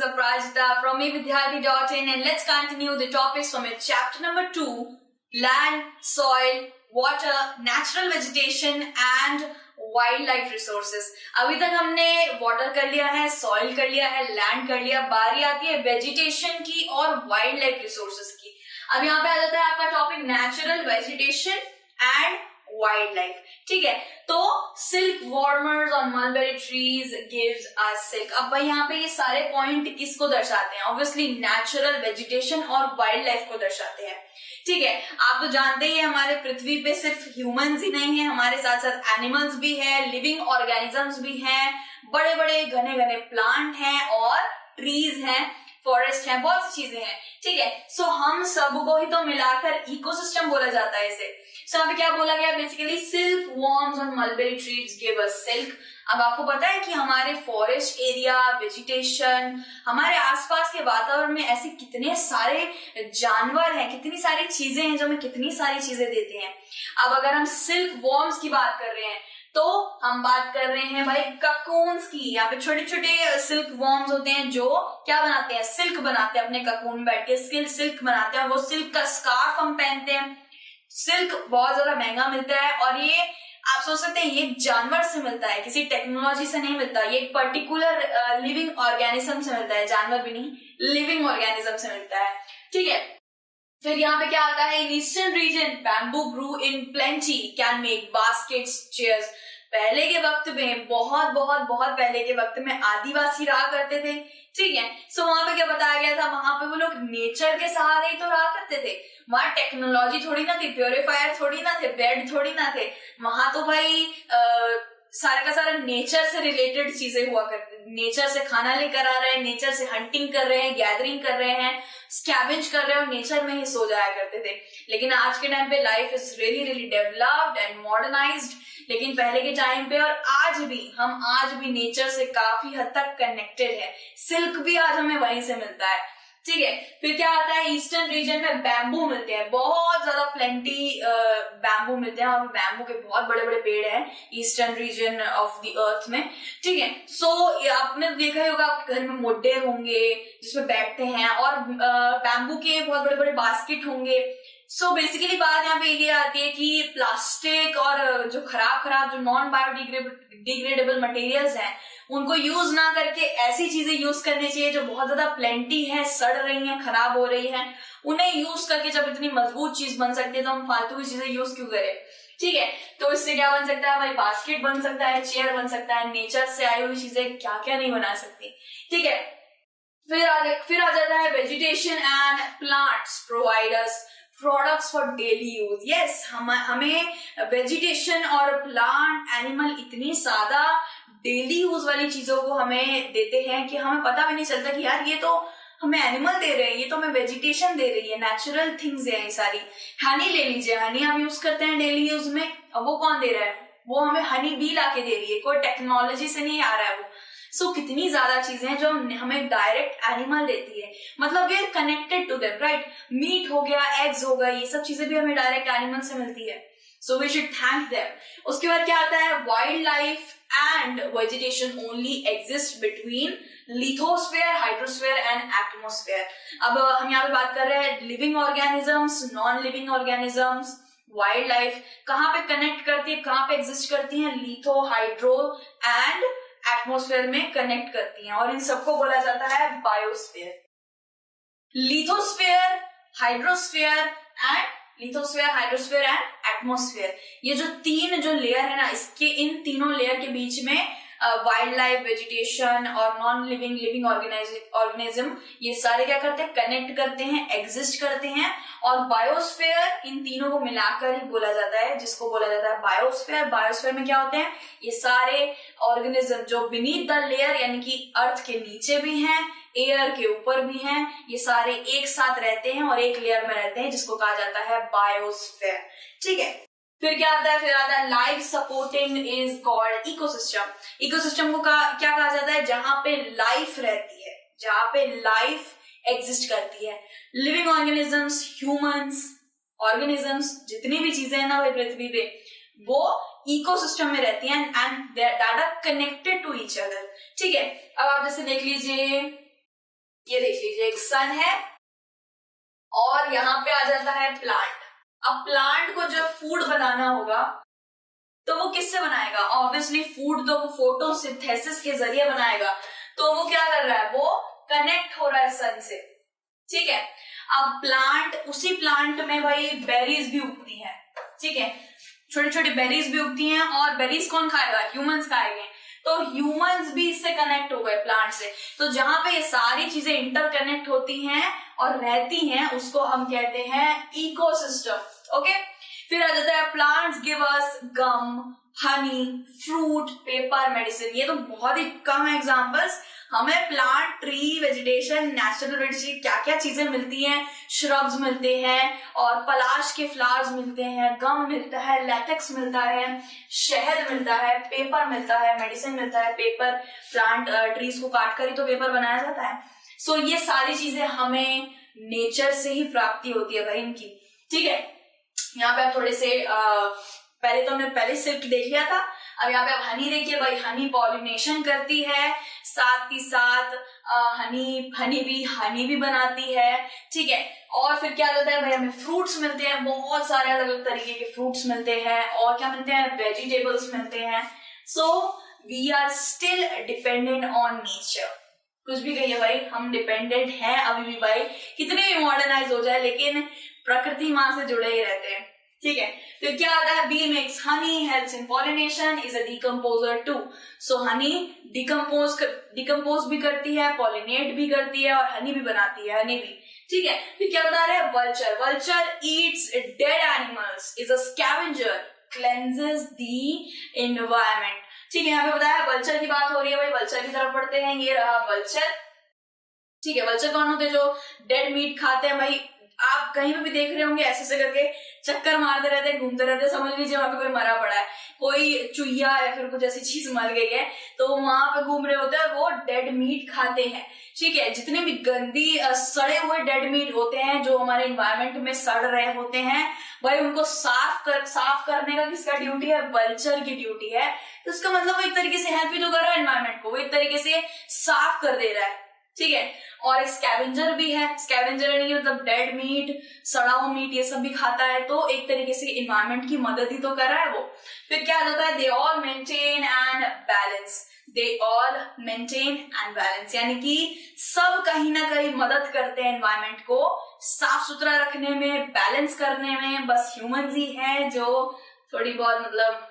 is Aprajita from evidyarthi.in, and let's continue the topics from chapter number 2, land, soil, water, natural vegetation and wild life resources. अभी तक हमने water कर लिया है, soil कर लिया है, लैंड कर लिया, बारी आती है वेजिटेशन की और वाइल्ड लाइफ रिसोर्सेज की। अब यहाँ पे आ जाता है आपका topic natural vegetation and wild life. ठीक है, तो सिल्क वार्मर्स और mulberry trees gives us silk. अब भाई यहाँ पे ये सारे पॉइंट किसको दर्शाते हैं? ऑब्वियसली नेचुरल वेजिटेशन और वाइल्ड लाइफ को दर्शाते हैं। ठीक है, आप तो जानते ही हमारे पृथ्वी पे सिर्फ ह्यूमंस ही नहीं है, हमारे साथ साथ एनिमल्स भी है, लिविंग ऑर्गेनिजम्स भी हैं, बड़े बड़े घने घने प्लांट हैं और ट्रीज हैं, फॉरेस्ट है, बहुत सी चीजें हैं। ठीक है, सो हम सबको ही तो मिलाकर इकोसिस्टम बोला जाता है इसे। सो यहाँ पे क्या बोला गया? बेसिकली सिल्क वॉर्म्स और mulberry trees give us silk. अब आपको पता है कि हमारे फॉरेस्ट एरिया, वेजिटेशन, हमारे आसपास के वातावरण में ऐसे कितने सारे जानवर हैं, कितनी सारी चीजें हैं जो हमें कितनी सारी चीजें देते हैं। अब अगर हम सिल्क वॉर्म्स की बात कर रहे हैं तो हम बात कर रहे हैं भाई ककून्स की। यहाँ पे छोटे छोटे सिल्क वॉर्म्स होते हैं जो क्या बनाते हैं? सिल्क बनाते हैं, अपने ककून बैठ के सिल्क बनाते हैं। वो सिल्क का स्कार्फ हम पहनते हैं। सिल्क बहुत ज्यादा महंगा मिलता है और ये आप सोच सकते हैं ये जानवर से मिलता है, किसी टेक्नोलॉजी से नहीं मिलता। ये एक पर्टिकुलर लिविंग ऑर्गेनिज्म से मिलता है, जानवर भी नहीं, लिविंग ऑर्गेनिज्म से मिलता है। ठीक है, फिर यहाँ पे क्या आता है? In eastern region bamboo grew in plenty can make baskets, chairs. पहले के वक्त में बहुत बहुत बहुत पहले के वक्त में आदिवासी रहा करते थे। ठीक है, सो वहां पे क्या बताया गया था? वहां पे वो लोग नेचर के सहारे ही तो रहा करते थे। वहां टेक्नोलॉजी थोड़ी ना थी, प्योरीफायर थोड़ी ना थे, बेड थोड़ी ना थे। वहां तो भाई सारा का सारा नेचर से रिलेटेड चीजें हुआ करती। नेचर से खाना लेकर आ रहे हैं, नेचर से हंटिंग कर रहे हैं, गैदरिंग कर रहे हैं, स्कैवेंज कर रहे हैं और नेचर में ही सो जाया करते थे। लेकिन आज के टाइम पे life is really really developed and modernised. लेकिन पहले के टाइम पे और आज भी नेचर से काफी हद तक कनेक्टेड है। सिल्क भी आज हमें वहीं से मिलता है। ठीक है, फिर क्या आता है? ईस्टर्न रीजन में बैम्बू मिलते हैं, बहुत ज्यादा प्लेंटी बैम्बू मिलते हैं और बैम्बू के बहुत बड़े बड़े पेड़ हैं eastern region of the earth में। ठीक है, सो आपने देखा ही होगा, आपके घर में मोड्डे होंगे जिसमें बैठते हैं और बैम्बू के बहुत बड़े बड़े बास्केट होंगे। सो बेसिकली बात यहाँ पे ये आती है कि प्लास्टिक और जो खराब जो नॉन बायोडिग्रेडेबल मटेरियल्स हैं उनको यूज ना करके ऐसी चीजें यूज करनी चाहिए जो बहुत ज्यादा प्लेंटी है, सड़ रही हैं, खराब हो रही हैं। उन्हें यूज करके जब इतनी मजबूत चीज बन सकती है तो हम फालतू की चीजें यूज क्यों करें? ठीक है, तो इससे क्या बन सकता है भाई? बास्केट बन सकता है, चेयर बन सकता है। नेचर से आई हुई चीजें क्या क्या नहीं बना सकती। ठीक है, फिर आ जाता है vegetation and plants provide us products for daily use. Yes, हमें वेजिटेशन और प्लांट एनिमल इतनी ज्यादा डेली यूज वाली चीजों को हमें देते हैं कि हमें पता भी नहीं चलता कि यार ये तो हमें एनिमल दे रहे हैं, ये तो हमें वेजिटेशन दे रही है, नेचुरल थिंग्स है ये सारी। हनी ले लीजिए, हनी हम यूज करते हैं डेली यूज में, अब वो कौन दे रहा है? वो हमें हनी बी ला के दे रही है, कोई टेक्नोलॉजी से नहीं आ रहा है वो। सो कितनी ज्यादा चीजें हैं जो हमें डायरेक्ट एनिमल देती है, मतलब we are connected to them, right? Meat हो गया, एग्स हो गया, ये सब चीजें भी हमें डायरेक्ट एनिमल से मिलती है। So we should thank them. उसके बाद क्या आता है? Wild life and vegetation only exist between lithosphere, hydrosphere and atmosphere. अब हम यहाँ पे बात कर रहे हैं living organisms, non living organisms, wild life कहाँ पे कनेक्ट करती है, कहाँ पे एग्जिस्ट करती है? लिथो, हाइड्रो एंड एटमोस्फेयर में कनेक्ट करती हैं और इन सबको बोला जाता है biosphere. Lithosphere, hydrosphere and atmosphere, ये जो तीन जो लेयर है ना, इसके इन तीनों लेयर के बीच में वाइल्ड लाइफ, वेजिटेशन और नॉन लिविंग ऑर्गेनिज्म ये सारे क्या करते हैं? कनेक्ट करते हैं, एग्जिस्ट करते हैं। और बायोस्फेयर इन तीनों को मिलाकर ही बोला जाता है, जिसको बोला जाता है बायोस्फेयर। बायोस्फेयर में क्या होते हैं? ये सारे ऑर्गेनिज्म जो बीनीथ द लेयर यानी कि अर्थ के नीचे भी हैं, एयर के ऊपर भी हैं, ये सारे एक साथ रहते हैं और एक लेयर में रहते हैं, जिसको कहा जाता है बायोस्फेयर। ठीक है, फिर क्या आता है? फिर आता है life supporting is called ecosystem. Ecosystem को क्या कहा जाता है? जहां पे लाइफ रहती है, जहां पे लाइफ एग्जिस्ट करती है। लिविंग ऑर्गेनिजम्स, ह्यूमंस, ऑर्गेनिजम्स, जितनी भी चीजें हैं ना भाई पृथ्वी पे, वो इकोसिस्टम में रहती हैं and that are connected to each other. ठीक है, अब आप जैसे देख लीजिए ये देख लीजिए, एक सन है और यहाँ पे आ जाता है प्लांट। अब प्लांट को जब फूड बनाना होगा तो वो किससे बनाएगा? ऑब्वियसली फूड तो वो फोटोसिंथेसिस के जरिए बनाएगा। तो वो क्या कर रहा है? वो कनेक्ट हो रहा है सन से, ठीक है। अब प्लांट, उसी प्लांट में भाई बेरीज भी उगती है, ठीक है, छोटी छोटी बेरीज भी उगती हैं और बेरीज कौन खाएगा? ह्यूमंस खाएंगे। तो ह्यूमंस भी इससे कनेक्ट हो गए प्लांट से। तो जहां पे ये सारी चीजें इंटरकनेक्ट होती हैं और रहती हैं उसको हम कहते हैं इकोसिस्टम। ओके, फिर आ जाता है प्लांट्स गिव अस गम, हनी, फ्रूट, पेपर, मेडिसिन। ये तो बहुत ही कम एग्जांपल्स। हमें plant, tree, vegetation, natural vegetation, क्या क्या चीजें मिलती हैं। श्रब्स मिलते हैं और पलाश के फ्लावर्स मिलते हैं, गम मिलता है, लैटेक्स मिलता है, शहद मिलता है, पेपर मिलता है, मेडिसिन मिलता है। पेपर, प्लांट ट्रीज को काट कर ही तो पेपर बनाया जाता है। सो ये सारी चीजें हमें नेचर से ही प्राप्ति होती है भाई इनकी, ठीक है। यहाँ पे आप थोड़े से पहले तो हमने पहले सिल्क देख लिया था। अब यहाँ पे आप हनी देखिए भाई, हनी पॉलिनेशन करती है, साथ ही साथ हनी भी बनाती है, ठीक है। और फिर क्या होता है भाई, हमें फ्रूट्स मिलते हैं, बहुत सारे अलग अलग तरीके के फ्रूट्स मिलते हैं। और क्या मिलते हैं? वेजिटेबल्स मिलते हैं। So we are still dependent on nature. कुछ भी कहिए भाई, हम डिपेंडेंट हैं अभी भी भाई, कितने भी मॉडर्नाइज हो जाए लेकिन प्रकृति माँ से जुड़े ही रहते हैं, ठीक है। तो क्या आता है? Bee makes honey, helps in pollination, is a decomposer too. सो हनी डिकम्पोज भी करती है, पॉलिनेट भी करती है और हनी भी बनाती है, हनी भी, ठीक है। फिर क्या बता रहे हैं? Vulture Yeats dead animals, is a scavenger, cleanses the environment, ठीक है। यहाँ पे बताया वल्चर की बात हो रही है भाई, वल्चर की तरफ बढ़ते हैं। ये रहा वल्चर, ठीक है। वल्चर कौन होते हैं? जो डेड मीट खाते हैं भाई। आप कहीं पे भी देख रहे होंगे ऐसे करके चक्कर मारते रहते हैं, घूमते रहते हैं, समझ लीजिए वहां पे कोई मरा पड़ा है, कोई चुईया या फिर कुछ ऐसी चीज मर गई है, तो वहां पे घूम रहे होते हैं, वो डेड मीट खाते हैं, ठीक है। जितने भी गंदी सड़े हुए डेड मीट होते हैं जो हमारे इन्वायरमेंट में सड़ रहे होते हैं भाई, उनको साफ करने का किसका ड्यूटी है? वल्चर की ड्यूटी है। तो उसका मतलब वो एक तरीके से हेल्प भी तो कर रहा है एनवायरमेंट को, वो एक तरीके से साफ कर दे रहा है, ठीक है। और स्कैवेंजर भी है। स्कैवेंजर यानी मतलब डेड मीट, सड़ा हुआ मीट, ये सब भी खाता है, तो एक तरीके से इन्वायरमेंट की मदद ही तो कर रहा है वो। फिर क्या होता है? They all maintain and balance, यानी कि सब कहीं ना कहीं मदद करते हैं एनवायरमेंट को साफ सुथरा रखने में, बैलेंस करने में। बस ह्यूमंस ही हैं जो थोड़ी बहुत मतलब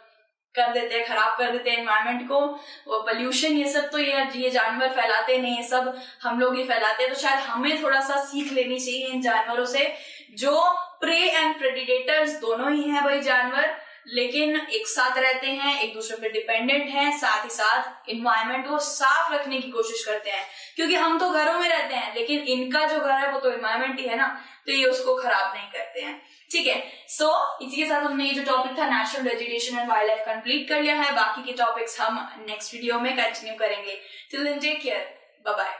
कर देते हैं, खराब कर देते हैं एनवायरमेंट को। वो पोल्यूशन ये सब तो ये जानवर फैलाते नहीं, ये सब हम लोग ही फैलाते हैं। तो शायद हमें थोड़ा सा सीख लेनी चाहिए इन जानवरों से, जो प्रे एंड प्रेडिडेटर्स दोनों ही हैं भाई जानवर, लेकिन एक साथ रहते हैं, एक दूसरे पे डिपेंडेंट हैं, साथ ही साथ इन्वायरमेंट को साफ रखने की कोशिश करते हैं। क्योंकि हम तो घरों में रहते हैं लेकिन इनका जो घर है वो तो इन्वायरमेंट ही है ना, तो ये उसको खराब नहीं करते हैं, ठीक है। सो इसी के साथ हमने ये जो टॉपिक था natural vegetation and wild life complete कर लिया है। बाकी के टॉपिक्स हम नेक्स्ट वीडियो में कंटिन्यू करेंगे। Till then take care, bye bye.